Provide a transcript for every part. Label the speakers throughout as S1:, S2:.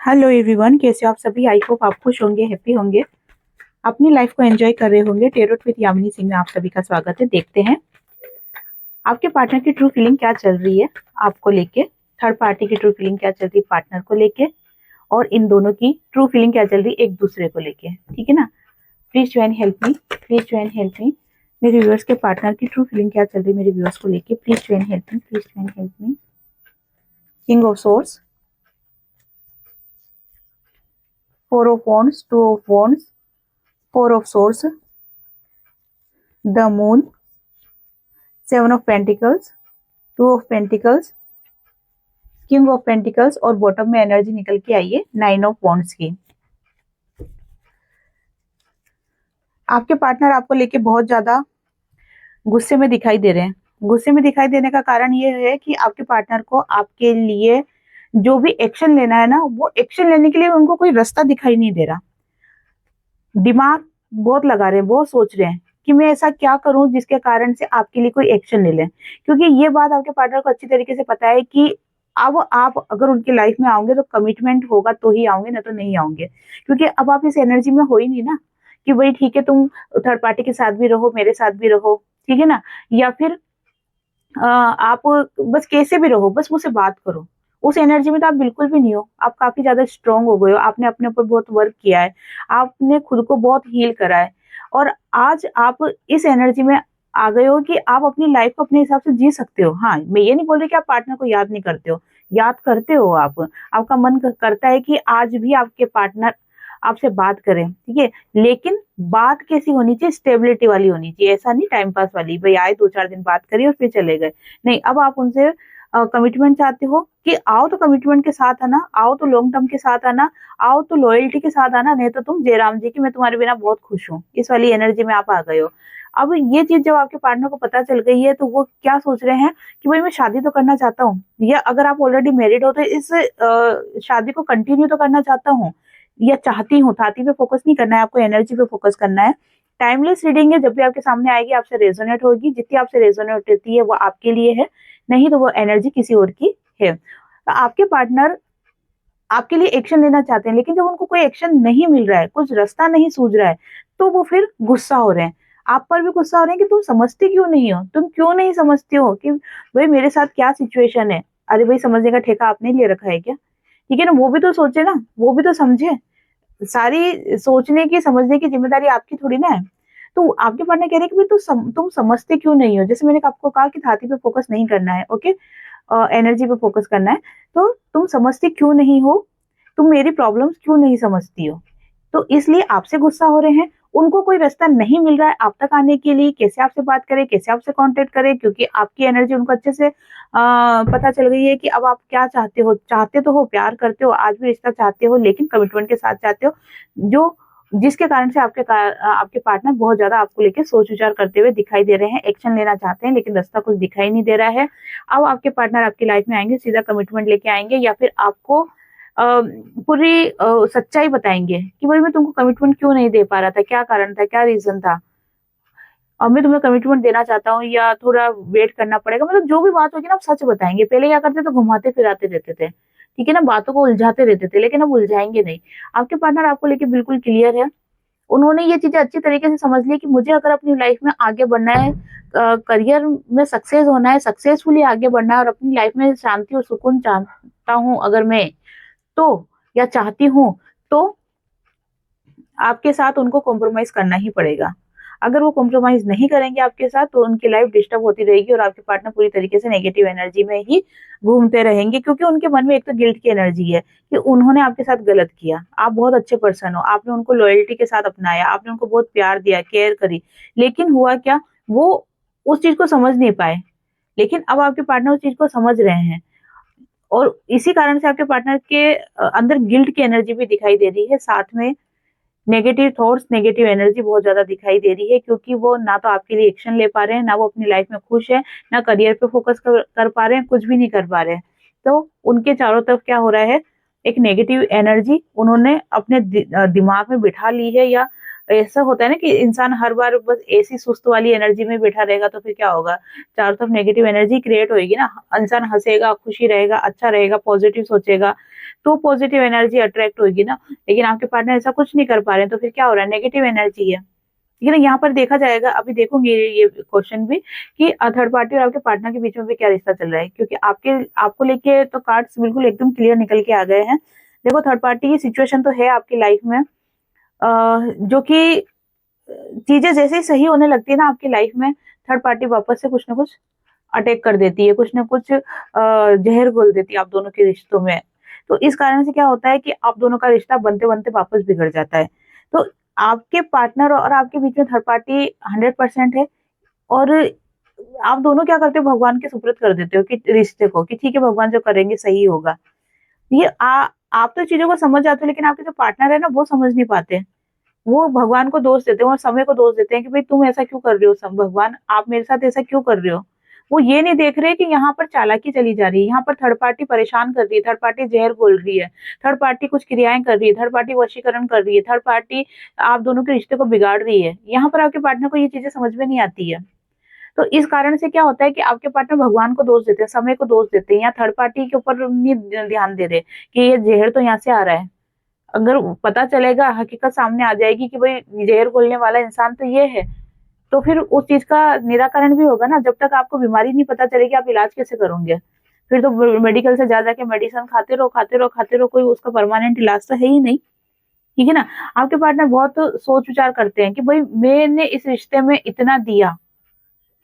S1: Hello everyone, कैसे हो आप सभी। आई होप आप खुश होंगे, हैप्पी होंगे, अपनी लाइफ को एंजॉय कर रहे होंगे। टेरोट विद यामिनी सिंह में आप सभी का स्वागत है। देखते हैं आपके पार्टनर की ट्रू फीलिंग क्या चल रही है आपको लेके, थर्ड पार्टी की ट्रू फीलिंग क्या चल रही है पार्टनर को लेके, और इन दोनों की ट्रू फीलिंग क्या चल रही है एक दूसरे को लेके। ठीक है ना। Please join help me, please join help me. मेरे व्यूअर्स के पार्टनर की ट्रू फीलिंग क्या चल रही है मेरे व्यूअर्स को लेके। Please join help me, please join help me. King of source, four of wands, two of wands, four of source, the moon, seven of pentacles, two of pentacles, king of pentacles, और bottom में energy निकल के आई है nine of wands की। आपके partner आपको लेके बहुत ज्यादा गुस्से में दिखाई दे रहे हैं। गुस्से में दिखाई देने का कारण ये है कि आपके पार्टनर को आपके लिए जो भी एक्शन लेना है ना, वो एक्शन लेने के लिए उनको कोई रास्ता दिखाई नहीं दे रहा। दिमाग बहुत लगा रहे हैं, बहुत सोच रहे हैं कि मैं ऐसा क्या करूं जिसके कारण से आपके लिए कोई एक्शन ले लें। क्योंकि ये बात आपके पार्टनर को अच्छी तरीके से पता है कि अब आप अगर उनकी लाइफ में आओगे तो कमिटमेंट होगा तो ही आओगे, ना तो नहीं आओगे। क्योंकि अब आप इस एनर्जी में हो ही नहीं ना कि भाई ठीक है तुम थर्ड पार्टी के साथ भी रहो, मेरे साथ भी रहो, ठीक है ना, या फिर आप बस कैसे भी रहो, बस मुझसे बात करो। उस एनर्जी में तो आप बिल्कुल भी नहीं हो। आप काफी ज्यादा स्ट्रांग हो गए हो, आपने अपने ऊपर बहुत वर्क किया है, आपने खुद को बहुत हील करा है, और आज आप इस एनर्जी में आ गए हो कि आप अपनी लाइफ को अपने हिसाब से जी सकते हो। हाँ, मैं ये नहीं बोल रही कि आप पार्टनर को याद नहीं करते हो, याद करते हो। आप, आपका मन करता है कि आज भी आपके पार्टनर आपसे बात करें, ठीक है, लेकिन बात कैसी होनी चाहिए, स्टेबिलिटी वाली होनी चाहिए। ऐसा नहीं टाइम पास वाली, भाई आए 2-4 दिन बात करी और फिर चले गए। नहीं, अब आप उनसे कमिटमेंट चाहते हो कि आओ तो कमिटमेंट के साथ आना, आओ तो लॉन्ग टर्म के साथ आना, आओ तो लॉयल्टी के साथ आना, नहीं तो तुम जयराम जी की मैं तुम्हारे बिना बहुत खुश हूँ, इस वाली एनर्जी में आप आ गए हो। अब ये चीज जब आपके पार्टनर को पता चल गई है तो वो क्या सोच रहे हैं कि भाई मैं शादी तो करना चाहता हूँ, या अगर आप ऑलरेडी मैरिड हो तो इस शादी को कंटिन्यू तो करना चाहता हूँ या चाहती हूँ। थाती पे फोकस नहीं करना है आपको, एनर्जी पे फोकस करना है। टाइमलेस रीडिंग है, जब भी आपके सामने आएगी आपसे रेजोनेट होगी, जितनी आपसे रेजोनेट होती है वो आपके लिए है, नहीं तो वो एनर्जी किसी और की है। तो आपके पार्टनर आपके लिए एक्शन लेना चाहते हैं, लेकिन जब उनको कोई एक्शन नहीं मिल रहा है, कुछ रास्ता नहीं सूझ रहा है, तो वो फिर गुस्सा हो रहे हैं। आप पर भी गुस्सा हो रहे हैं कि तुम समझते क्यों नहीं हो, तुम क्यों नहीं समझते हो कि भाई मेरे साथ क्या सिचुएशन है। अरे भाई, समझने का ठेका आपने ले रखा है क्या? ठीक है ना, वो भी तो सोचे ना, वो भी तो समझे। सारी सोचने की समझने की जिम्मेदारी आपकी थोड़ी ना है। तो आपके पार्टनर कह रहे हैं कि भाई तुम समझते क्यों नहीं हो। जैसे मैंने आपको कहा कि छाती पे फोकस नहीं करना है, ओके, एनर्जी पे फोकस करना है। तो तुम समझते क्यों नहीं हो, तुम मेरी प्रॉब्लम्स क्यों नहीं समझती हो, तो इसलिए आपसे गुस्सा हो रहे हैं। उनको कोई रास्ता नहीं मिल रहा है आप तक आने के लिए, कैसे आपसे बात करें, कैसे आपसे कांटेक्ट करें, क्योंकि आपकी एनर्जी उनको अच्छे से पता चल गई है कि अब आप क्या चाहते हो। चाहते तो हो, प्यार करते हो, आज भी रिश्ता चाहते हो, लेकिन कमिटमेंट के साथ चाहते हो, जो जिसके कारण से आपके पार्टनर बहुत ज्यादा आपको लेके सोच विचार करते हुए दिखाई दे रहे हैं, एक्शन लेना चाहते हैं, लेकिन रास्ता कुछ दिखाई नहीं दे रहा है। अब आपके पार्टनर आपकी लाइफ में आएंगे, सीधा कमिटमेंट लेके आएंगे, या फिर आपको पूरी सच्चाई बताएंगे कि भाई मैं तुमको कमिटमेंट क्यों नहीं दे पा रहा था, क्या कारण था, क्या रीजन था, अब मैं तुम्हें कमिटमेंट देना चाहता हूँ या थोड़ा वेट करना पड़ेगा। मतलब जो भी बात होगी ना, आप सच बताएंगे। पहले क्या करते थे, घुमाते फिराते रहते थे, ठीक है ना, बातों को उलझाते रहते थे, लेकिन अब उलझाएंगे नहीं। आपके पार्टनर आपको लेके बिल्कुल क्लियर है। उन्होंने ये चीजें अच्छी तरीके से समझ ली कि मुझे अगर अपनी लाइफ में आगे बढ़ना है, करियर में सक्सेस होना है, सक्सेसफुली आगे बढ़ना है, और अपनी लाइफ में शांति और सुकून चाहता हूँ अगर मैं, तो या चाहती हूँ, तो आपके साथ उनको कॉम्प्रोमाइज करना ही पड़ेगा। अगर वो कॉम्प्रोमाइज नहीं करेंगे आपके साथ तो उनकी लाइफ डिस्टर्ब होती रहेगी, और आपके पार्टनर पूरी तरीके से नेगेटिव एनर्जी में ही घूमते रहेंगे। क्योंकि उनके मन में एक तो गिल्ट की एनर्जी है कि उन्होंने आपके साथ गलत किया। आप बहुत अच्छे पर्सन हो, आपने उनको लॉयल्टी के साथ अपनाया, आपने उनको बहुत प्यार दिया, केयर करी, लेकिन हुआ क्या, वो उस चीज को समझ नहीं पाए। लेकिन अब आपके पार्टनर उस चीज को समझ रहे हैं, और इसी कारण से आपके पार्टनर के अंदर गिल्ट की एनर्जी भी दिखाई दे रही है, साथ में नेगेटिव थॉट्स, नेगेटिव एनर्जी बहुत ज्यादा दिखाई दे रही है। क्योंकि वो ना तो आपके लिए एक्शन ले पा रहे हैं, ना वो अपनी लाइफ में खुश है, ना करियर पे फोकस कर पा रहे हैं, कुछ भी नहीं कर पा रहे हैं। तो उनके चारों तरफ क्या हो रहा है, एक नेगेटिव एनर्जी उन्होंने अपने दिमाग में बिठा ली है, या ऐसा होता है ना कि इंसान हर बार बस ऐसी सुस्त वाली एनर्जी में बैठा रहेगा तो फिर क्या होगा, चारों तरफ नेगेटिव एनर्जी क्रिएट होगी ना। इंसान हंसेगा, खुशी रहेगा, अच्छा रहेगा, पॉजिटिव सोचेगा, तो पॉजिटिव एनर्जी अट्रैक्ट होगी ना। लेकिन आपके पार्टनर ऐसा कुछ नहीं कर पा रहे हैं तो फिर क्या हो रहा है, नेगेटिव एनर्जी है। ठीक है ना। यहाँ पर देखा जाएगा, अभी देखोगे ये क्वेश्चन भी कि थर्ड पार्टी और आपके पार्टनर के बीच में भी क्या रिश्ता चल रहा है, क्योंकि आपको लेके तो कार्ड्स बिल्कुल एकदम क्लियर निकल के आ गए हैं। देखो थर्ड पार्टी की सिचुएशन तो है आपकी लाइफ में, जो कि चीजें जैसे ही सही होने लगती है ना आपकी लाइफ में, थर्ड पार्टी वापस से कुछ ना कुछ अटैक कर देती है, कुछ ना कुछ जहर घोल देती है आप दोनों के रिश्तों में। तो इस कारण से क्या होता है कि आप दोनों का रिश्ता बनते बनते वापस बिगड़ जाता है। तो आपके पार्टनर और आपके बीच में थर्ड पार्टी 100% है, और आप दोनों क्या करते हो, भगवान के सुपुर्द कर देते हो कि रिश्ते को, कि ठीक है भगवान जो करेंगे सही होगा। ये आप तो चीजों को समझ जाते हो, लेकिन आपके जो पार्टनर है ना वो समझ नहीं पाते। वो भगवान को दोष देते हैं और समय को दोष देते हैं कि भाई तुम ऐसा क्यों कर रहे हो, सब भगवान आप मेरे साथ ऐसा क्यों कर रहे हो। वो ये नहीं देख रहे कि यहाँ पर चालाकी चली जा रही है, यहाँ पर थर्ड पार्टी परेशान कर रही है, थर्ड पार्टी जहर बोल रही है, थर्ड पार्टी कुछ क्रियाएं कर रही है, थर्ड पार्टी वशीकरण कर रही है, थर्ड पार्टी आप दोनों के रिश्ते को बिगाड़ रही है। यहाँ पर आपके पार्टनर को ये चीजें समझ में नहीं आती है। तो इस कारण से क्या होता है कि आपके पार्टनर भगवान को दोष देते हैं, समय को दोष देते हैं, या थर्ड पार्टी के ऊपर नहीं ध्यान दे रहे कि ये जहर तो यहाँ से आ रहा है। अगर पता चलेगा, हकीकत सामने आ जाएगी कि भाई जहर घोलने वाला इंसान तो ये है, तो फिर उस चीज का निराकरण भी होगा ना। जब तक आपको बीमारी नहीं पता चलेगी आप इलाज कैसे करोगे, फिर तो मेडिकल से जा जाके मेडिसिन खाते रहो खाते रहो खाते रहो, कोई उसका परमानेंट इलाज तो है ही नहीं। ठीक है ना। आपके पार्टनर बहुत सोच विचार करते हैं कि भाई मैंने इस रिश्ते में इतना दिया,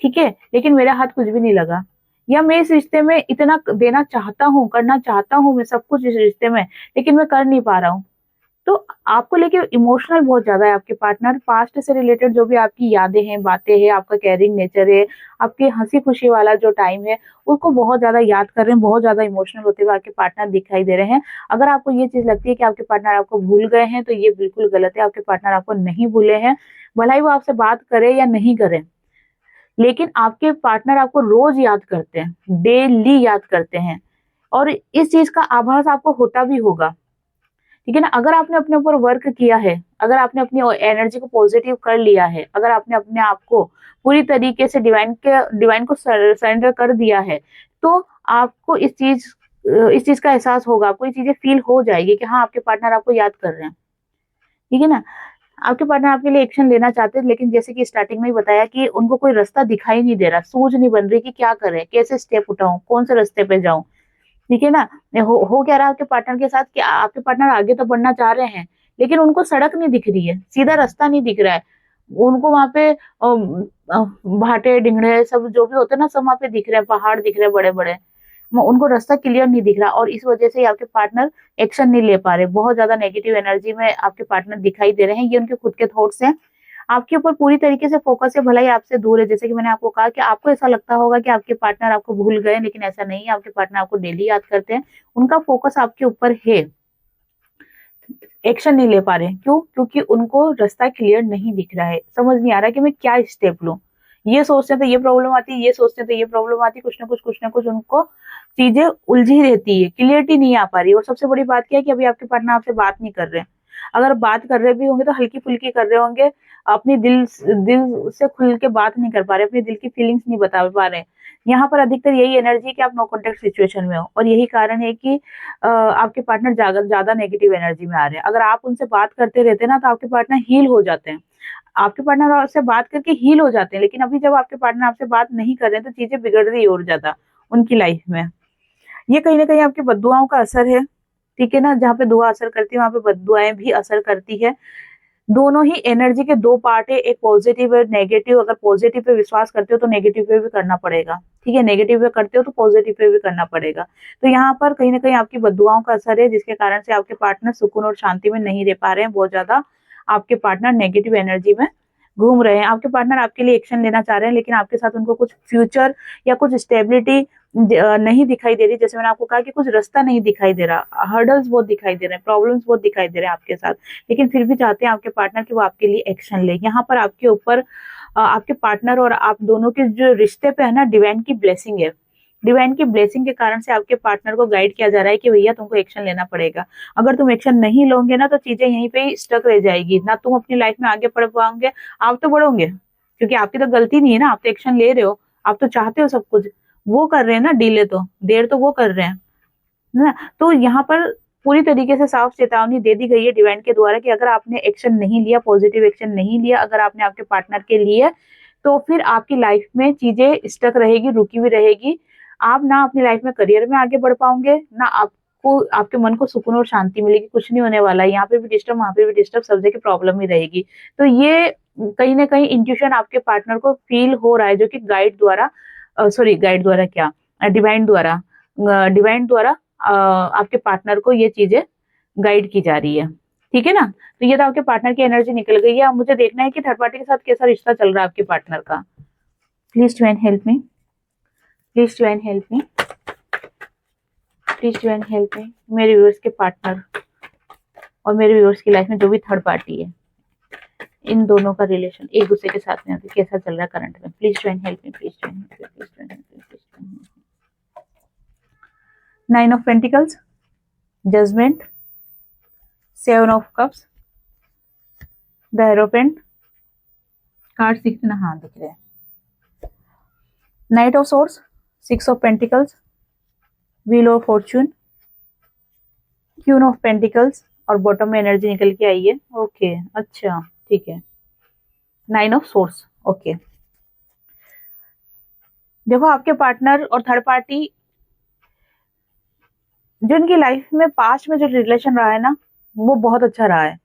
S1: ठीक है, लेकिन मेरा हाथ कुछ भी नहीं लगा, या मैं इस रिश्ते में इतना देना चाहता हूँ, करना चाहता हूँ मैं सब कुछ इस रिश्ते में, लेकिन मैं कर नहीं पा रहा हूँ। तो आपको लेके इमोशनल बहुत ज्यादा है आपके पार्टनर। पास्ट से रिलेटेड जो भी आपकी यादें हैं, बातें हैं, आपका केयरिंग नेचर है, आपके हंसी खुशी वाला जो टाइम है, उसको बहुत ज्यादा याद कर रहे हैं, बहुत ज्यादा इमोशनल होते हुए आपके पार्टनर दिखाई दे रहे हैं। अगर आपको ये चीज लगती है कि आपके पार्टनर आपको भूल गए हैं तो ये बिल्कुल गलत है। आपके पार्टनर आपको नहीं भूले हैं, भला ही वो आपसे बात करे या नहीं करे, लेकिन आपके पार्टनर आपको रोज याद करते हैं, डेली याद करते हैं, और इस चीज का आभास आपको होता भी होगा। ठीक है ना। अगर आपने अपने ऊपर वर्क किया है, अगर आपने अपनी एनर्जी को पॉजिटिव कर लिया है, अगर आपने अपने आप को पूरी तरीके से डिवाइन को सरेंडर कर दिया है, तो आपको इस चीज का एहसास होगा, आपको ये चीजें फील हो जाएगी कि हाँ आपके पार्टनर आपको याद कर रहे हैं। ठीक है ना। आपके पार्टनर आपके लिए एक्शन लेना चाहते हैं, लेकिन जैसे कि स्टार्टिंग में ही बताया कि उनको कोई रास्ता दिखाई नहीं दे रहा, सूझ नहीं बन रही कि क्या करें, कैसे स्टेप उठाऊं, कौन से रास्ते पे जाऊं। ठीक है ना। हो क्या रहा है आपके पार्टनर के साथ कि आपके पार्टनर आगे तो बढ़ना चाह रहे हैं, लेकिन उनको सड़क नहीं दिख रही है, सीधा रास्ता नहीं दिख रहा है। उनको वहां पे भाटे डिंगड़े सब जो भी होते हैं ना, सब वहां पे दिख रहे हैं, पहाड़ दिख रहे हैं बड़े बड़े, उनको रास्ता क्लियर नहीं दिख रहा, और इस वजह से आपके पार्टनर एक्शन नहीं ले पा रहे। बहुत ज्यादा नेगेटिव एनर्जी में आपके पार्टनर दिखाई दे रहे हैं। ये उनके खुद के थॉट्स हैं, आपके ऊपर पूरी तरीके से फोकस है, भला ही आपसे दूर है। जैसे कि मैंने आपको कहा कि आपको ऐसा लगता होगा कि आपके पार्टनर आपको भूल गए, लेकिन ऐसा नहीं है। आपके पार्टनर आपको डेली याद करते हैं, उनका फोकस आपके ऊपर है, एक्शन नहीं ले पा रहे। क्यों? क्योंकि उनको रास्ता क्लियर नहीं दिख रहा है, समझ नहीं आ रहा कि मैं क्या स्टेप लूं। ये सोचते हैं तो ये प्रॉब्लम आती है, ये सोचते हैं तो ये प्रॉब्लम आती है, कुछ ना कुछ उनको चीजें उलझी रहती है, क्लियरिटी नहीं आ पा रही। और सबसे बड़ी बात क्या है कि अभी आपके पार्टनर आपसे बात नहीं कर रहे हैं। अगर बात कर रहे भी होंगे तो हल्की फुल्की कर रहे होंगे, अपनी दिल दिल से खुल के बात नहीं कर पा रहे, अपनी दिल की फीलिंग्स नहीं बता पा रहे। यहाँ पर अधिकतर यही एनर्जी है कि आप नो कॉन्टेक्ट सिचुएशन में हो, और यही कारण है कि आपके पार्टनर ज्यादा नेगेटिव एनर्जी में आ रहे हैं। अगर आप उनसे बात करते रहते हैं ना तो आपके पार्टनर हील हो जाते हैं, आपके पार्टनर आपसे बात करके हील हो जाते हैं। लेकिन अभी जब आपके पार्टनर आपसे बात नहीं कर रहे हैं तो चीजें बिगड़ रही है और ज्यादा उनकी लाइफ में। ये कहीं ना कहीं आपकी बद्दुआओं का असर है। ठीक है ना। जहाँ पे दुआ असर करती है वहां पे बद्दुआएं भी असर करती है। दोनों ही एनर्जी के दो पार्ट है, एक पॉजिटिव और नेगेटिव। अगर पॉजिटिव पे विश्वास करते हो तो नेगेटिव पे भी करना पड़ेगा। ठीक है। नेगेटिव पे करते हो तो पॉजिटिव पे भी करना पड़ेगा। तो यहाँ पर कहीं ना कहीं आपकी बद्दुआओं का असर है, जिसके कारण से आपके पार्टनर सुकून और शांति में नहीं रह पा रहे हैं। बहुत ज्यादा आपके पार्टनर नेगेटिव एनर्जी में घूम रहे हैं। आपके पार्टनर आपके लिए एक्शन लेना चाह रहे हैं, लेकिन आपके साथ उनको कुछ फ्यूचर या कुछ स्टेबिलिटी नहीं दिखाई दे रही। जैसे मैंने आपको कहा कि कुछ रास्ता नहीं दिखाई दे रहा, हर्डल्स बहुत दिखाई दे रहे हैं, प्रॉब्लम्स बहुत दिखाई दे रहे हैं आपके साथ, लेकिन फिर भी चाहते हैं आपके पार्टनर कि वो आपके लिए एक्शन ले। यहाँ पर आपके ऊपर आपके पार्टनर और आप दोनों के जो रिश्ते पे है ना, डिवाइन की ब्लेसिंग है। डिवाइन की ब्लेसिंग के कारण से आपके पार्टनर को गाइड किया जा रहा है कि भैया तुमको एक्शन लेना पड़ेगा। अगर तुम एक्शन नहीं लोगे ना तो चीजें यहीं पे ही स्टक रह जाएगी, ना तुम अपनी लाइफ में आगे बढ़ पाओगे। आप तो बढ़ोगे क्योंकि आपकी तो गलती नहीं है ना, आप तो एक्शन ले रहे हो, आप तो चाहते हो सब कुछ। वो कर रहे हैं ना डिले, तो देर तो वो कर रहे हैं ना। तो यहाँ पर पूरी तरीके से साफ चेतावनी दे दी गई है डिवाइन के द्वारा कि अगर आपने एक्शन नहीं लिया, पॉजिटिव एक्शन नहीं लिया, अगर आपने आपके पार्टनर के लिए, तो फिर आपकी लाइफ में चीजें स्टक रहेगी, रुकी हुई रहेगी। आप ना अपनी लाइफ में करियर में आगे बढ़ पाओगे, ना आपको आपके मन को सुकून और शांति मिलेगी। कुछ नहीं होने वाला है, यहाँ पे भी डिस्टर्ब, वहां पे भी डिस्टर्ब, सब जगह प्रॉब्लम ही रहेगी। तो ये कहीं ना कहीं इंट्यूशन आपके पार्टनर को फील हो रहा है, जो कि गाइड द्वारा, सॉरी गाइड द्वारा क्या, डिवाइन द्वारा, डिवाइन द्वारा आपके पार्टनर को ये चीजें गाइड की जा रही है। ठीक है ना। तो ये तो आपके पार्टनर की एनर्जी निकल गई है। अब मुझे देखना है कि थर्ड पार्टी के साथ कैसा रिश्ता चल रहा है आपके पार्टनर का। Please divine help me, please divine help me, please divine help मी। मेरे व्यूअर्स के पार्टनर और मेरे व्यूअर्स की लाइफ में जो भी थर्ड पार्टी है, इन दोनों का रिलेशन एक दूसरे के साथ में कैसा चल रहा है करंट में। Please divine help me, please divine help me, please divine help me, please divine help me. 9 of pentacles, judgement, 7 of cups, the एरोपेंट कार्ड दिखना, हाँ दिख रहे हैं। Knight of swords, 6 of pentacles, wheel of fortune, queen of pentacles और bottom में energy निकल के आई है। ओके अच्छा ठीक है। 9 ऑफ सोर्स। ओके देखो आपके पार्टनर और थर्ड पार्टी, जो इनकी लाइफ में पास्ट में जो रिलेशन रहा है ना, वो बहुत अच्छा रहा है।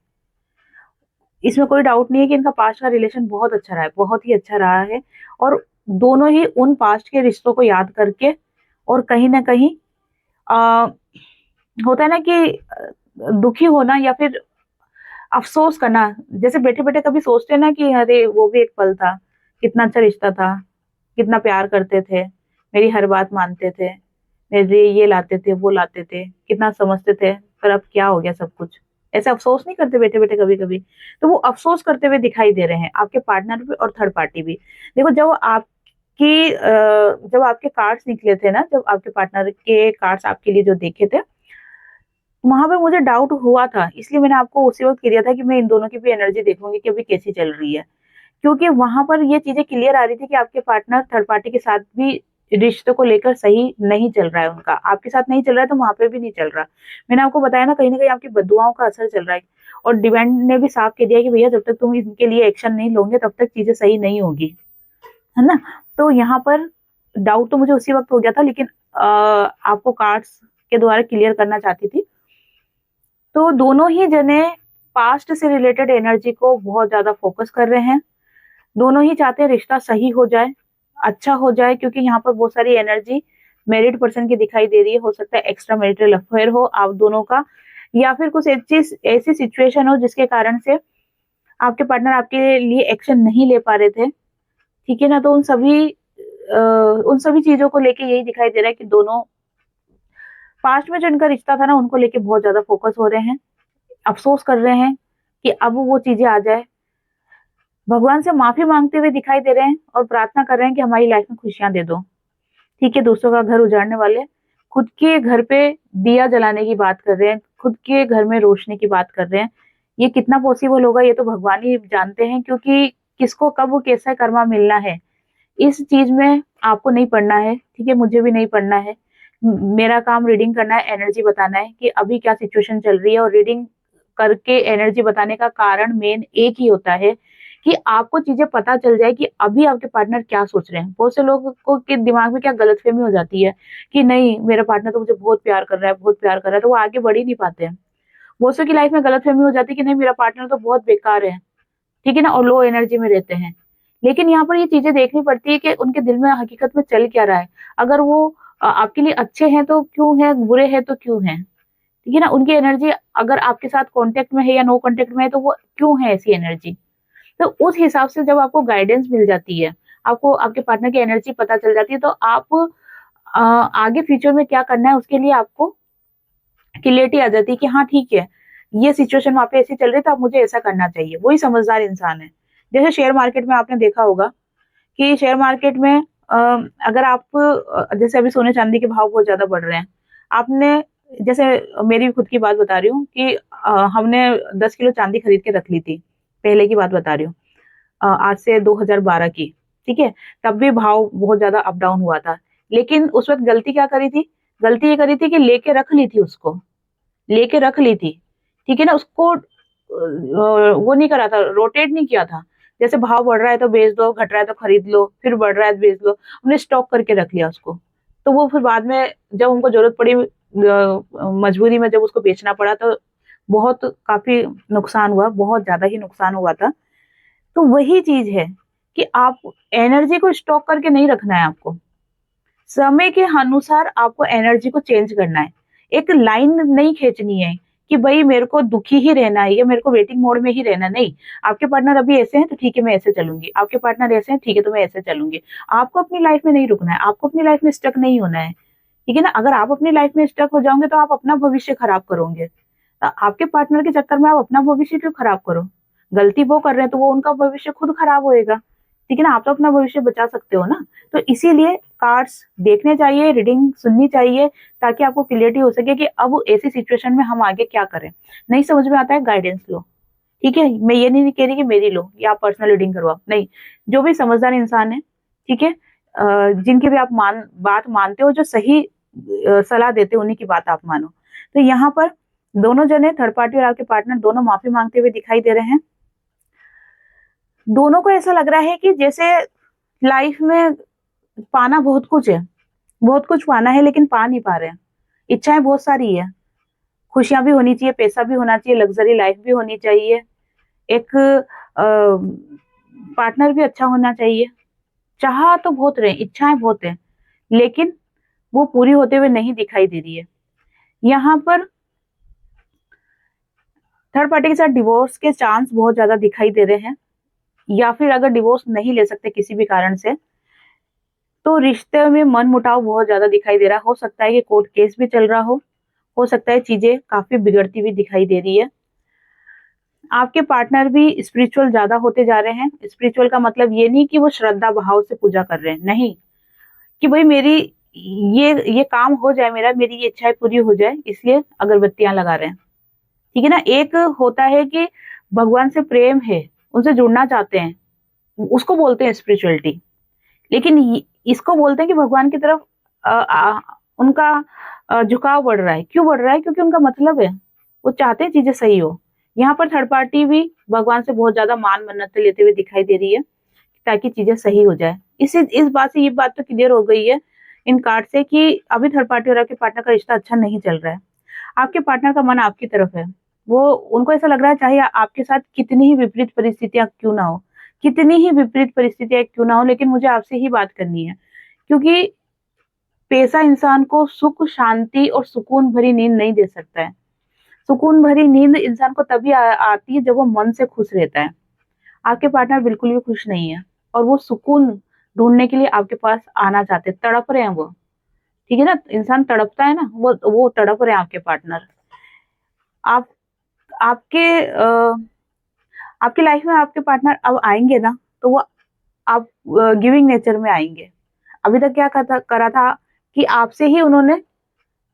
S1: इसमें कोई डाउट नहीं है कि इनका पास्ट का रिलेशन बहुत अच्छा रहा है, बहुत ही अच्छा रहा है। और दोनों ही उन पास्ट के रिश्तों को याद करके, और कहीं ना कहीं आ, होता है ना कि दुखी होना या फिर अफसोस करना, जैसे बैठे बैठे कभी सोचते हैं ना कि अरे वो भी एक पल था, कितना अच्छा रिश्ता था, कितना प्यार करते थे, मेरी हर बात मानते थे, मेरे लिए ये लाते थे वो लाते थे, कितना समझते थे, पर अब क्या हो गया सब कुछ। ऐसे अफसोस नहीं करते बैठे बैठे कभी कभी? तो वो अफसोस करते हुए दिखाई दे रहे हैं आपके पार्टनर भी और थर्ड पार्टी भी। देखो जब आपके कार्ड्स निकले थे ना, जब आपके पार्टनर के कार्ड्स आपके लिए जो देखे थे, वहां पे मुझे डाउट हुआ था, इसलिए मैंने आपको उसी वक्त किया था कि मैं इन दोनों की भी एनर्जी देखूंगी कि अभी कैसी चल रही है। क्योंकि वहां पर ये चीजें क्लियर आ रही थी कि आपके पार्टनर थर्ड पार्टी के साथ भी रिश्ते को लेकर सही नहीं चल रहा है उनका, आपके साथ नहीं चल रहा है तो वहां पे भी नहीं चल रहा। मैंने आपको बताया ना कहीं आपकी बदुआओं का असर चल रहा है। और डिवाइन ने भी साफ कह दिया कि भैया जब तक तुम इनके लिए एक्शन नहीं लोगे तब तक चीजें सही नहीं होगी, है ना। तो यहाँ पर डाउट तो मुझे उसी वक्त हो गया था, लेकिन आपको कार्ड्स के द्वारा क्लियर करना चाहती थी। तो दोनों ही जने पास्ट से रिलेटेड एनर्जी को बहुत ज्यादा फोकस कर रहे हैं। दोनों ही चाहते हैं रिश्ता सही हो जाए, अच्छा हो जाए, क्योंकि यहाँ पर बहुत सारी एनर्जी मैरिड पर्सन की दिखाई दे रही है। हो सकता है एक्स्ट्रा मैरिटल अफेयर हो आप दोनों का, या फिर कुछ ऐसी सिचुएशन हो जिसके कारण से आपके पार्टनर आपके लिए एक्शन नहीं ले पा रहे थे। ठीक है ना। तो उन सभी चीजों को लेके यही दिखाई दे रहा है कि दोनों पास्ट में जो इनका रिश्ता था ना, उनको लेके बहुत ज्यादा फोकस हो रहे हैं, अफसोस कर रहे हैं कि अब वो चीजें आ जाए। भगवान से माफी मांगते हुए दिखाई दे रहे हैं और प्रार्थना कर रहे हैं कि हमारी लाइफ में खुशियां दे दो। ठीक है, दूसरों का घर उजाड़ने वाले खुद के घर पे दिया जलाने की बात कर रहे हैं, खुद के घर में रोशनी की बात कर रहे हैं। ये कितना पॉसिबल होगा ये तो भगवान ही जानते हैं, क्योंकि किसको कब कैसा कर्मा मिलना है इस चीज में आपको नहीं पढ़ना है। ठीक है, मुझे भी नहीं पढ़ना है। मेरा काम रीडिंग करना है, एनर्जी बताना है कि अभी क्या सिचुएशन चल रही है। और रीडिंग करके एनर्जी बताने का कारण मेन एक ही होता है कि आपको चीजें पता चल जाए कि अभी आपके पार्टनर क्या सोच रहे हैं। बहुत से लोगों को के दिमाग में क्या गलतफहमी हो जाती है कि नहीं मेरा पार्टनर तो मुझे बहुत प्यार कर रहा है, बहुत प्यार कर रहा है, तो वो आगे बढ़ ही नहीं पाते हैं। बहुत से की लाइफ में गलतफहमी हो जाती है कि नहीं मेरा पार्टनर तो बहुत बेकार है, ठीक है ना, और लो एनर्जी में रहते हैं। लेकिन यहाँ पर ये चीजें देखनी पड़ती है कि उनके दिल में हकीकत में चल क्या रहा है। अगर वो आपके लिए अच्छे हैं तो क्यों है, बुरे हैं तो क्यों है, ठीक है ना। उनकी एनर्जी अगर आपके साथ कांटेक्ट में है या नो कांटेक्ट में है तो वो क्यों है ऐसी एनर्जी। तो उस हिसाब से जब आपको गाइडेंस मिल जाती है, आपको आपके पार्टनर की एनर्जी पता चल जाती है, तो आप आगे फ्यूचर में क्या करना है उसके लिए आपको क्लियरिटी आ जाती है कि हाँ ठीक है ये सिचुएशन वहां पे ऐसी चल रही है तो अब मुझे ऐसा करना चाहिए। वही समझदार इंसान है। जैसे शेयर मार्केट में आपने देखा होगा कि शेयर मार्केट में अगर आप जैसे अभी सोने चांदी के भाव बहुत ज्यादा बढ़ रहे हैं, आपने, जैसे मेरी खुद की बात बता रही हूँ कि हमने 10 किलो चांदी खरीद के रख ली थी, पहले की बात बता रही हूँ, आज से 2012 की, ठीक है। तब भी भाव बहुत ज्यादा अप डाउन हुआ था, लेकिन उस वक्त गलती क्या करी थी, गलती ये करी थी कि लेके रख ली थी उसको, लेके रख ली थी, ठीक है ना। उसको वो नहीं करा था, रोटेट नहीं किया था। जैसे भाव बढ़ रहा है तो बेच दो, घट रहा है तो खरीद लो, फिर बढ़ रहा है तो बेच लो, हमने स्टॉक करके रख लिया उसको। तो वो फिर बाद में जब हमको जरूरत पड़ी, मजबूरी में जब उसको बेचना पड़ा, तो बहुत काफी नुकसान हुआ, बहुत ज्यादा ही नुकसान हुआ था। तो वही चीज है कि आप एनर्जी को स्टॉक करके नहीं रखना है आपको, समय के अनुसार आपको एनर्जी को चेंज करना है। एक लाइन नहीं खींचनी है कि भाई मेरे को दुखी ही रहना है या मेरे को वेटिंग मोड में ही रहना, नहीं। आपके पार्टनर अभी ऐसे हैं तो ठीक है मैं ऐसे चलूंगी, आपके पार्टनर ऐसे हैं ठीक है तो मैं ऐसे चलूंगी। आपको अपनी लाइफ में नहीं रुकना है, आपको अपनी लाइफ में स्टक नहीं होना है, ठीक है ना। अगर आप अपनी लाइफ में स्टक हो जाओगे तो आप अपना भविष्य खराब करोगे। आपके पार्टनर के चक्कर में आप अपना भविष्य क्यों खराब करो। गलती वो कर रहे हैं तो वो उनका भविष्य खुद खराब होएगा, ठीक है ना। आप तो अपना भविष्य बचा सकते हो ना। तो इसीलिए कार्ड्स देखने चाहिए, रीडिंग सुननी चाहिए, ताकि आपको क्लियरिटी हो सके कि अब ऐसी सिचुएशन में हम आगे क्या करें। नहीं समझ में आता है, गाइडेंस लो, ठीक है। मैं ये नहीं कह रही कि मेरी लो या आप पर्सनल रीडिंग करवाओ, नहीं। जो भी समझदार इंसान है, ठीक है, जिनकी भी आप बात मानते हो, जो सही सलाह देते हो, उन्हीं की बात आप मानो। तो यहाँ पर दोनों जने, थर्ड पार्टी और आपके पार्टनर, दोनों माफी मांगते हुए दिखाई दे रहे हैं। दोनों को ऐसा लग रहा है कि जैसे लाइफ में पाना बहुत कुछ है, बहुत कुछ पाना है, लेकिन पा नहीं पा रहे हैं। इच्छाएं बहुत सारी है, खुशियां भी होनी चाहिए, पैसा भी होना चाहिए, लग्जरी लाइफ भी होनी चाहिए, एक पार्टनर भी अच्छा होना चाहिए। चाह तो बहुत रहे, इच्छाएं बहुत है, लेकिन वो पूरी होते हुए नहीं दिखाई दे रही है। यहाँ पर थर्ड पार्टी के साथ डिवोर्स के चांस बहुत ज्यादा दिखाई दे रहे हैं, या फिर अगर डिवोर्स नहीं ले सकते किसी भी कारण से, तो रिश्ते में मन मुटाव बहुत ज्यादा दिखाई दे रहा है। हो सकता है कि कोर्ट केस भी चल रहा हो सकता है चीजें काफी बिगड़ती हुई दिखाई दे रही है। आपके पार्टनर भी स्पिरिचुअल ज्यादा होते जा रहे हैं। स्पिरिचुअल का मतलब ये नहीं कि वो श्रद्धा भाव से पूजा कर रहे हैं, नहीं, कि भाई मेरी ये काम हो जाए, मेरी ये इच्छाएं पूरी हो जाए, इसलिए अगरबत्तियां लगा रहे हैं, ठीक है ना। एक होता है कि भगवान से प्रेम है, उनसे जुड़ना चाहते हैं, उसको बोलते हैं स्पिरिचुअलिटी। लेकिन इसको बोलते हैं कि भगवान की तरफ उनका झुकाव बढ़ रहा है। क्यों बढ़ रहा है? क्योंकि उनका मतलब है, वो चाहते हैं चीजें सही हो। यहाँ पर थर्ड पार्टी भी भगवान से बहुत ज्यादा मान मन्नतें लेते हुए दिखाई दे रही है, ताकि चीजें सही हो जाए। इस बात से ये बात तो क्लियर हो गई है इन कार्ड से कि अभी थर्ड पार्टी और आपके पार्टनर का रिश्ता अच्छा नहीं चल रहा है। आपके पार्टनर का मन आपकी तरफ है, वो, उनको ऐसा लग रहा है चाहे आपके साथ कितनी ही विपरीत परिस्थितियां क्यों ना हो, कितनी ही विपरीत परिस्थितियां क्यों ना हो, लेकिन मुझे आपसे ही बात करनी है। क्योंकि पैसा इंसान को सुख, शांति और सुकून भरी नींद नहीं दे सकता है। सुकून भरी नींद इंसान को तभी आती है जब वो मन से खुश रहता है। आपके पार्टनर बिल्कुल भी खुश नहीं है, और वो सुकून ढूंढने के लिए आपके पास आना चाहते हैं, तड़प रहे हैं वो, ठीक है ना। इंसान तड़पता है ना, वो तड़प रहे हैं आपके पार्टनर। आप आपके आपकी लाइफ में आपके पार्टनर अब आएंगे ना, तो वो आप गिविंग नेचर में आएंगे। अभी तक क्या करा था कि आपसे ही उन्होंने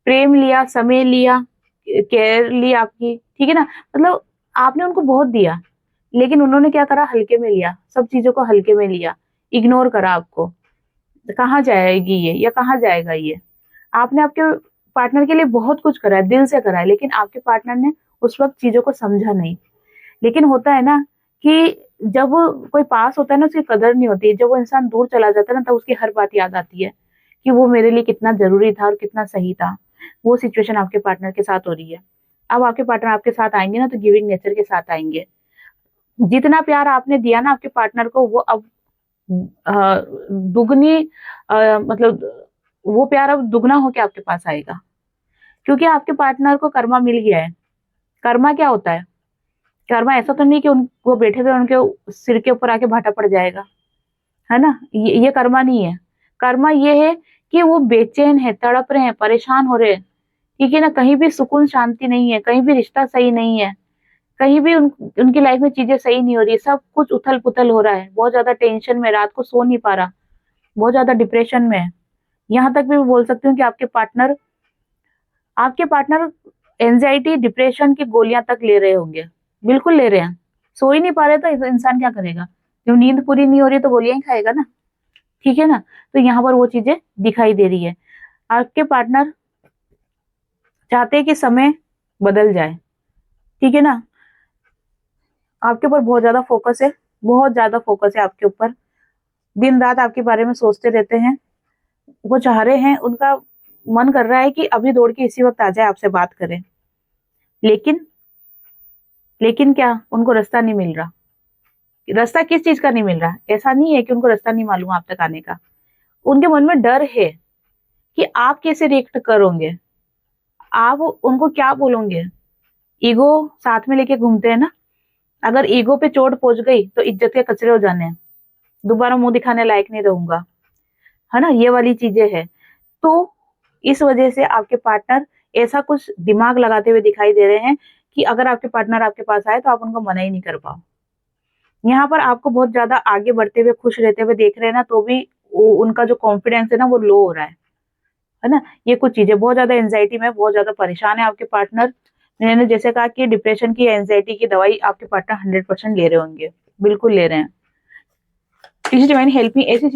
S1: प्रेम लिया, समय लिया, केयर ली आपकी, ठीक है ना। मतलब आपने उनको बहुत दिया, लेकिन उन्होंने क्या करा, हल्के में लिया, सब चीजों को हल्के में लिया, इग्नोर करा आपको। कहाँ जाएगी ये, या कहाँ जाएगा ये। आपने आपके पार्टनर के लिए बहुत कुछ करा है, दिल से करा है, लेकिन आपके पार्टनर ने उस वक्त चीजों को समझा नहीं। लेकिन होता है ना कि जब कोई पास होता है ना, उसकी कदर नहीं होती। जब वो इंसान दूर चला जाता है ना, तब उसकी हर बात याद आती है कि वो मेरे लिए कितना जरूरी था और कितना सही था। वो सिचुएशन आपके पार्टनर के साथ हो रही है। अब आपके पार्टनर आपके साथ आएंगे ना, तो गिविंग नेचर के साथ आएंगे। जितना प्यार आपने दिया ना आपके पार्टनर को, वो अब दुगनी, मतलब वो प्यार अब दुगना होके आपके पास आएगा, क्योंकि आपके पार्टनर को कर्मा मिल गया है। कर्मा क्या होता है? कर्मा ऐसा तो नहीं कि वो बैठे हुए उनके सिर के ऊपर आके भाटा पड़ जाएगा, है ना। ये कर्मा नहीं है। कर्मा ये है कि वो बेचैन है, तड़प रहे हैं, परेशान हो रहे हैं, ठीक है ना। कहीं भी सुकून शांति नहीं है, कहीं भी रिश्ता सही नहीं है, कहीं भी उनकी लाइफ में चीजें सही नहीं हो रही, सब कुछ उथल पुथल हो रहा है, बहुत ज्यादा टेंशन में, रात को सो नहीं पा रहा, बहुत ज्यादा डिप्रेशन में है। यहाँ तक भी मैं बोल सकती हूँ कि आपके पार्टनर एंजाइटी डिप्रेशन की गोलियां तक ले रहे होंगे, बिल्कुल ले रहे हैं। सो ही नहीं पा रहे तो इंसान क्या करेगा, जब नींद पूरी नहीं हो रही तो गोलियां ही खाएगा ना, ठीक है ना। तो यहाँ पर वो चीजें दिखाई दे रही है। आपके पार्टनर चाहते हैं कि समय बदल जाए, ठीक है ना। आपके ऊपर बहुत ज्यादा फोकस है, बहुत ज्यादा फोकस है आपके ऊपर, दिन रात आपके बारे में सोचते रहते हैं। वो चाह रहे हैं, उनका मन कर रहा है कि अभी दौड़ के इसी वक्त आ जाए आपसे बात करें, लेकिन लेकिन क्या, उनको रास्ता नहीं मिल रहा। रास्ता किस चीज का नहीं मिल रहा, ऐसा नहीं है कि उनको रास्ता नहीं मालूम आप तक आने का। उनके मन में डर है कि आप कैसे रिएक्ट करोगे, आप उनको क्या बोलोगे। ईगो साथ में लेके घूमते हैं ना, अगर ईगो पे चोट पहुंच गई तो इज्जत के कचरे हो जाने हैं, दोबारा मुंह दिखाने लायक नहीं रहूंगा, है ना, ये वाली चीजें है। तो इस वजह से आपके पार्टनर ऐसा कुछ दिमाग लगाते हुए दिखाई दे रहे हैं कि अगर आपके पार्टनर आपके पास आए तो आप उनको मना ही नहीं कर पाओ। यहाँ पर आपको बहुत ज्यादा आगे बढ़ते हुए खुश रहते हुए देख रहे हैं ना, तो भी उनका जो कॉन्फिडेंस है ना वो लो हो रहा है ना। ये कुछ चीजें, बहुत ज्यादा एंजाइटी में बहुत ज्यादा परेशान है आपके पार्टनर। मैंने जैसे कहा कि डिप्रेशन की, एंजाइटी की दवाई आपके पार्टनर 100% ले रहे होंगे, बिल्कुल ले रहे हैं। प्लीज डिवाइन हेल्प मी, ऐसी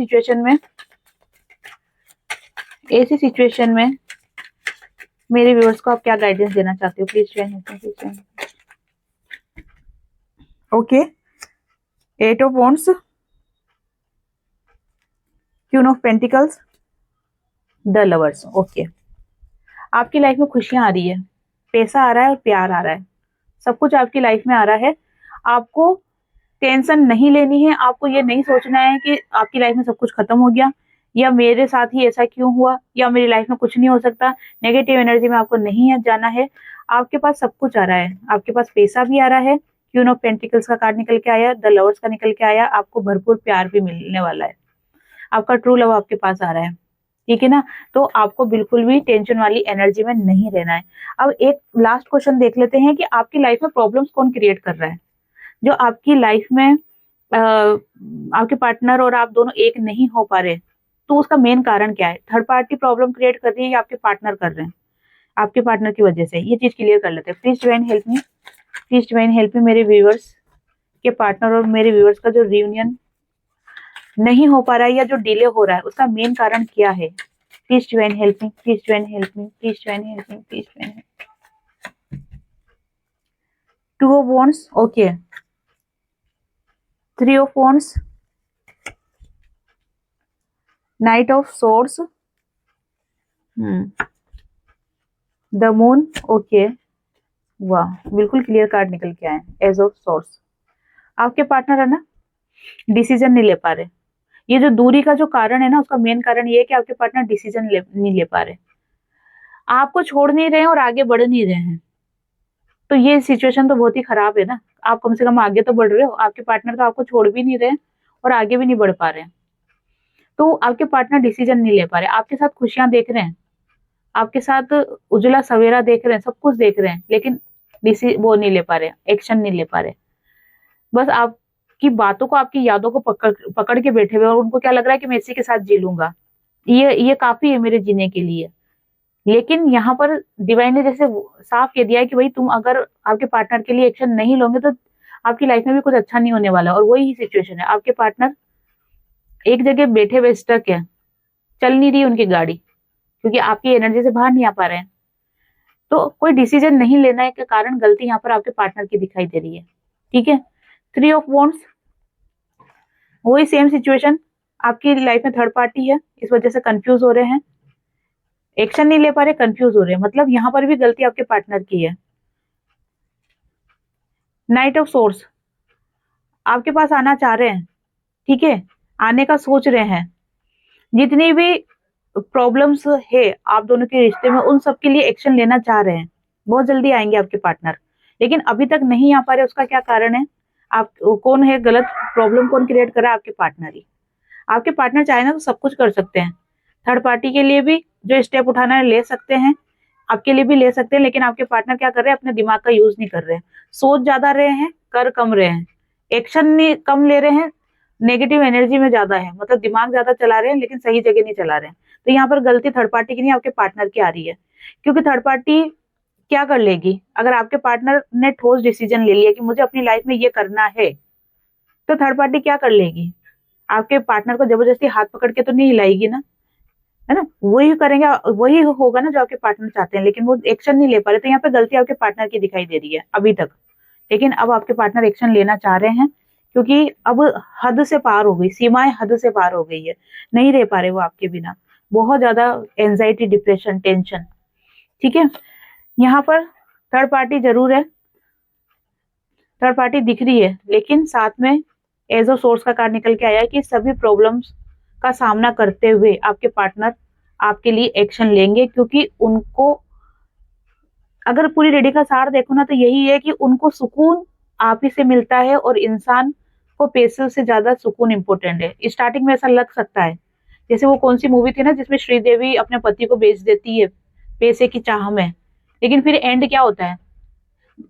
S1: सिचुएशन में मेरे व्यूअर्स को आप क्या गाइडेंस देना चाहते हो, please divine help me, please divine. Okay, 8 of wands, queen of pentacles, the lovers. Okay, आपकी लाइफ में खुशियां आ रही है, पैसा आ रहा है और प्यार आ रहा है, सब कुछ आपकी लाइफ में आ रहा है। आपको टेंशन नहीं लेनी है, आपको ये नहीं सोचना है कि आपकी लाइफ में सब कुछ खत्म हो गया, या मेरे साथ ही ऐसा क्यों हुआ, या मेरी लाइफ में कुछ नहीं हो सकता। नेगेटिव एनर्जी में आपको नहीं है जाना है। आपके पास सब कुछ आ रहा है, आपके पास पैसा भी आ रहा है, क्वीन ऑफ पेंटिकल्स का कार्ड निकल के आया, द लवर्स का निकल के आया, आपको भरपूर प्यार भी मिलने वाला है, आपका ट्रू लव आपके पास आ रहा है, ठीक है ना। तो आपको बिल्कुल भी टेंशन वाली एनर्जी में नहीं रहना है। अब एक लास्ट क्वेश्चन देख लेते हैं कि आपकी लाइफ में प्रॉब्लम्स कौन क्रिएट कर रहा है। जो आपकी लाइफ में आपके पार्टनर और आप दोनों एक नहीं हो पा रहे, तो उसका मेन कारण क्या है। थर्ड पार्टी प्रॉब्लम क्रिएट कर रही है या आपके पार्टनर कर रहे हैं, आपके पार्टनर की वजह से। ये चीज क्लियर कर लेते हैं। Please divine help me, please divine help मी। मेरे व्यूअर्स के पार्टनर और मेरे व्यूअर्स का जो रियूनियन नहीं हो पा रहा है या जो डिले हो रहा है, उसका मेन कारण क्या है। Please divine help me, please divine help me, please divine help me, please divine help. 2 of wands, okay, 3 of wands, night of source, the moon, okay, वाह, बिल्कुल क्लियर कार्ड निकल के आए, एज ऑफ सोर्स। आपके partner है ना, decision नहीं ले पा रहे। ये जो दूरी का जो कारण है ना, उसका मेन कारण ये है कि आपके पार्टनर डिसीजन नहीं ले पा रहे, आपको छोड़ नहीं रहे हैं और आगे बढ़ नहीं रहे हैं। तो ये सिचुएशन तो बहुत ही खराब है ना। आप कम से कम आगे तो बढ़ रहे हो, आपके पार्टनर तो आपको छोड़ भी नहीं रहे और आगे भी नहीं बढ़ पा रहे हैं। तो आपके पार्टनर डिसीजन नहीं ले पा रहे, आपके साथ खुशियां देख रहे हैं, आपके साथ उजला सवेरा देख रहे हैं, सब कुछ देख रहे हैं, लेकिन वो नहीं ले पा रहे, एक्शन नहीं ले पा रहे। बस आपकी बातों को, आपकी यादों को पकड़ के बैठे हुए, और उनको क्या लग रहा है कि मैं इसी के साथ जी लूंगा, ये काफी है मेरे जीने के लिए। लेकिन यहाँ पर डिवाइन ने जैसे साफ कह दिया है कि भाई तुम अगर आपके पार्टनर के लिए एक्शन नहीं लोगे तो आपकी लाइफ में भी कुछ अच्छा नहीं होने वाला। और वही सिचुएशन है, आपके पार्टनर एक जगह बैठे हुए स्टक है, चल नहीं रही उनकी गाड़ी, क्योंकि आपकी एनर्जी से बाहर नहीं आ पा रहे हैं। तो कोई डिसीजन नहीं लेने के कारण गलती यहाँ पर आपके पार्टनर की दिखाई दे रही है, ठीक है। 3 ऑफ वॉन्ड्स, वही सेम सिचुएशन, आपकी लाइफ में थर्ड पार्टी है, इस वजह से कंफ्यूज हो रहे हैं, एक्शन नहीं ले पा रहे, कंफ्यूज हो रहे हैं, मतलब यहाँ पर भी गलती आपके पार्टनर की है। नाइट ऑफ सोर्स, आपके पास आना चाह रहे हैं, ठीक है, आने का सोच रहे हैं। जितनी भी प्रॉब्लम्स है आप दोनों के रिश्ते में, उन सब के लिए एक्शन लेना चाह रहे हैं, बहुत जल्दी आएंगे आपके पार्टनर, लेकिन अभी तक नहीं आ पा रहे। उसका क्या कारण है, आप कौन है गलत, प्रॉब्लम कौन क्रिएट कर रहा है, आपके पार्टनर ही। आपके पार्टनर चाहे ना तो सब कुछ कर सकते हैं, थर्ड पार्टी के लिए भी जो स्टेप उठाना है ले सकते हैं, आपके लिए भी ले सकते हैं, लेकिन आपके पार्टनर क्या कर रहे हैं, अपने दिमाग का यूज नहीं कर रहे हैं, सोच ज्यादा रहे हैं, कर कम रहे हैं, एक्शन नहीं कम ले रहे हैं, नेगेटिव एनर्जी में ज्यादा है, मतलब दिमाग ज्यादा चला रहे हैं लेकिन सही जगह नहीं चला रहे हैं। तो यहाँ पर गलती थर्ड पार्टी की नहीं, आपके पार्टनर की आ रही है। क्योंकि थर्ड पार्टी क्या कर लेगी, अगर आपके पार्टनर ने ठोस डिसीजन ले लिया कि मुझे अपनी लाइफ में ये करना है, तो थर्ड पार्टी क्या कर लेगी, आपके पार्टनर को जबरदस्ती हाथ पकड़ के तो नहीं हिलाएगी ना, है ना। वही करेंगे, वही होगा ना जो आपके पार्टनर चाहते हैं, लेकिन वो एक्शन नहीं ले पा रहे। तो यहाँ पे गलती आपके पार्टनर की दिखाई दे रही है अभी तक, लेकिन अब आपके पार्टनर एक्शन लेना चाह रहे हैं, क्योंकि अब हद से पार हो गई, सीमाएं हद से पार हो गई है, नहीं रह पा रहे वो आपके बिना, बहुत ज्यादा एंजाइटी, डिप्रेशन, टेंशन। ठीक है, यहाँ पर थर्ड पार्टी जरूर है, थर्ड पार्टी दिख रही है, लेकिन साथ में एज ऑफ सोर्स का कार्ड निकल के आया है कि सभी प्रॉब्लम्स का सामना करते हुए आपके पार्टनर आपके लिए एक्शन लेंगे, क्योंकि उनको, अगर पूरी रीडिंग का सार देखो ना, तो यही है कि उनको सुकून आप ही से मिलता है, और इंसान को पैसे से ज्यादा सुकून इंपॉर्टेंट है। स्टार्टिंग में ऐसा लग सकता है, जैसे वो कौन सी मूवी थी ना जिसमें श्रीदेवी अपने पति को बेच देती है पैसे की चाह में, लेकिन फिर एंड क्या होता है,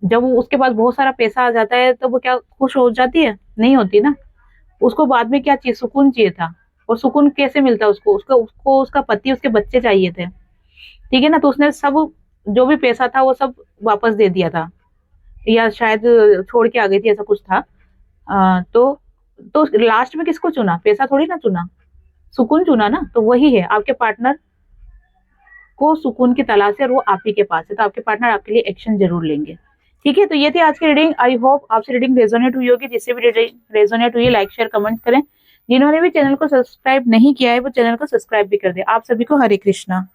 S1: जब वो उसके पास बहुत सारा पैसा आ जाता है तो वो क्या खुश हो जाती है, नहीं होती ना। उसको बाद में क्या चाहिए, सुकून चाहिए था। और सुकून कैसे मिलता है उसको, उसको उसका पति, उसके बच्चे चाहिए थे, ठीक है ना। तो उसने सब, जो भी पैसा था वो सब वापस दे दिया था, या शायद छोड़ के आ गई थी, ऐसा कुछ था। तो लास्ट में किसको चुना, पैसा थोड़ी ना चुना, सुकून चुना ना। तो वही है, आपके पार्टनर को सुकून की तलाश है और वो आप ही के पास है, तो आपके पार्टनर आपके लिए एक्शन जरूर लेंगे। ठीक है, तो ये थी आज की रीडिंग। आई होप आपसे रीडिंग रेजोनेट हुई होगी। जिससे भी रीडिंग रेजोनेट हुई, लाइक शेयर कमेंट करें। जिन्होंने भी चैनल को सब्सक्राइब नहीं किया है वो चैनल को सब्सक्राइब भी कर दे। आप सभी को हरे कृष्णा।